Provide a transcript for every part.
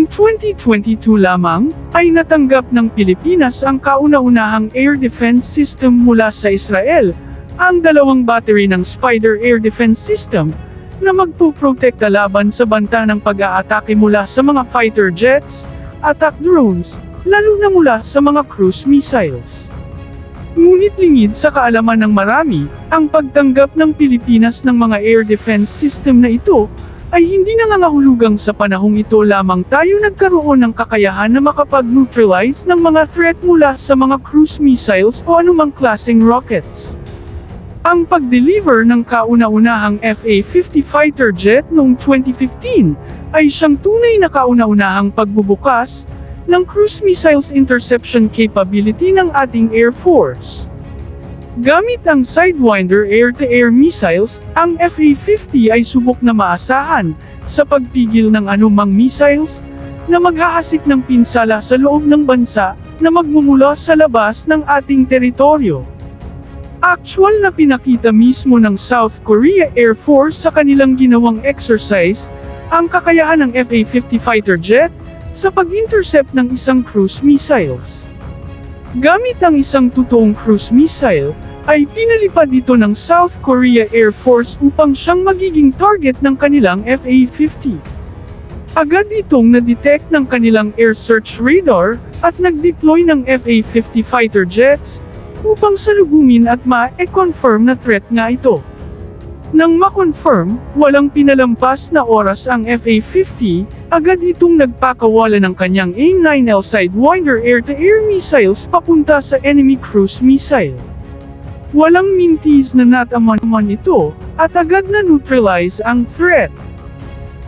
Noong 2022 lamang, ay natanggap ng Pilipinas ang kauna-unahang air defense system mula sa Israel, ang 2 battery ng Spider Air Defense System, na magpuprotekta laban sa banta ng pag-aatake mula sa mga fighter jets, attack drones, lalo na mula sa mga cruise missiles. Ngunit lingid sa kaalaman ng marami, ang pagtanggap ng Pilipinas ng mga air defense system na ito, ay hindi nangangahulugang sa panahong ito lamang tayo nagkaroon ng kakayahan na makapag-neutralize ng mga threat mula sa mga cruise missiles o anumang klaseng rockets. Ang pag-deliver ng kauna-unahang FA-50 fighter jet noong 2015 ay siyang tunay na kauna-unahang pagbubukas ng cruise missiles interception capability ng ating Air Force. Gamit ang Sidewinder air-to-air missiles, ang FA-50 ay subok na maasahan sa pagpigil ng anumang missiles na maghahasik ng pinsala sa loob ng bansa na magmumula sa labas ng ating teritoryo. Actual na pinakita mismo ng South Korea Air Force sa kanilang ginawang exercise ang kakayahan ng FA-50 fighter jet sa pag-intercept ng isang cruise missiles. Gamit ang isang totoong cruise missile, ay pinalipad ito ng South Korea Air Force upang siyang magiging target ng kanilang FA-50. Agad itong na-detect ng kanilang air search radar at nag-deploy ng FA-50 fighter jets upang salubungin at ma-confirm na threat nga ito. Nang ma-confirm, walang pinalampas na oras ang FA-50, agad itong nagpakawala ng kanyang A9L Sidewinder air-to-air missiles papunta sa enemy cruise missile. Walang mintis na nataman ito, at agad na neutralize ang threat.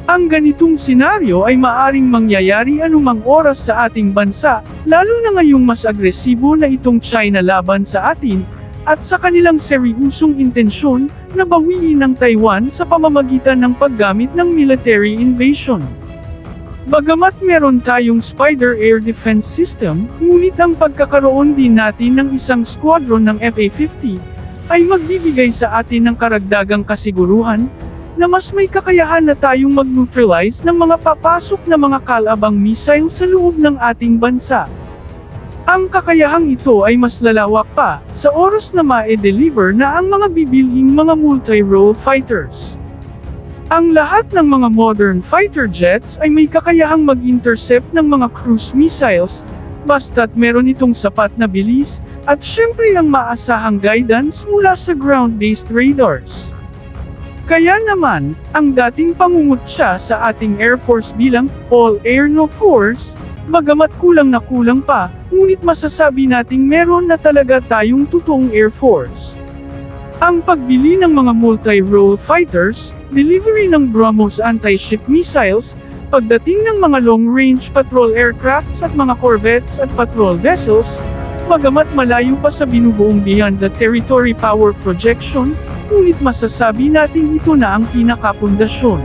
Ang ganitong senaryo ay maaring mangyayari anumang oras sa ating bansa, lalo na ngayong mas agresibo na itong China laban sa atin, at sa kanilang seryosong intensyon na bawiin ang Taiwan sa pamamagitan ng paggamit ng military invasion. Bagamat meron tayong Spider Air Defense System, ngunit ang pagkakaroon din natin ng isang squadron ng FA-50 ay magbibigay sa atin ng karagdagang kasiguruhan na mas may kakayahan na tayong mag-neutralize ng mga papasok na mga kalabang missile sa loob ng ating bansa. Ang kakayahang ito ay mas lalawak pa sa oras na ma-deliver na ang mga bibilhing mga multi-role fighters. Ang lahat ng mga modern fighter jets ay may kakayahang mag-intercept ng mga cruise missiles, basta't meron itong sapat na bilis, at syempre ang maasahang guidance mula sa ground-based radars. Kaya naman, ang dating pangungutya sa ating Air Force bilang All-Air No Force, bagamat kulang na kulang pa, ngunit masasabi nating meron na talaga tayong totoong Air Force. Ang pagbili ng mga multi-role fighters, delivery ng BrahMos anti-ship missiles, pagdating ng mga long-range patrol aircrafts at mga corvettes at patrol vessels, bagamat malayo pa sa binubuong beyond the territory power projection, ngunit masasabi natin ito na ang pinakapundasyon.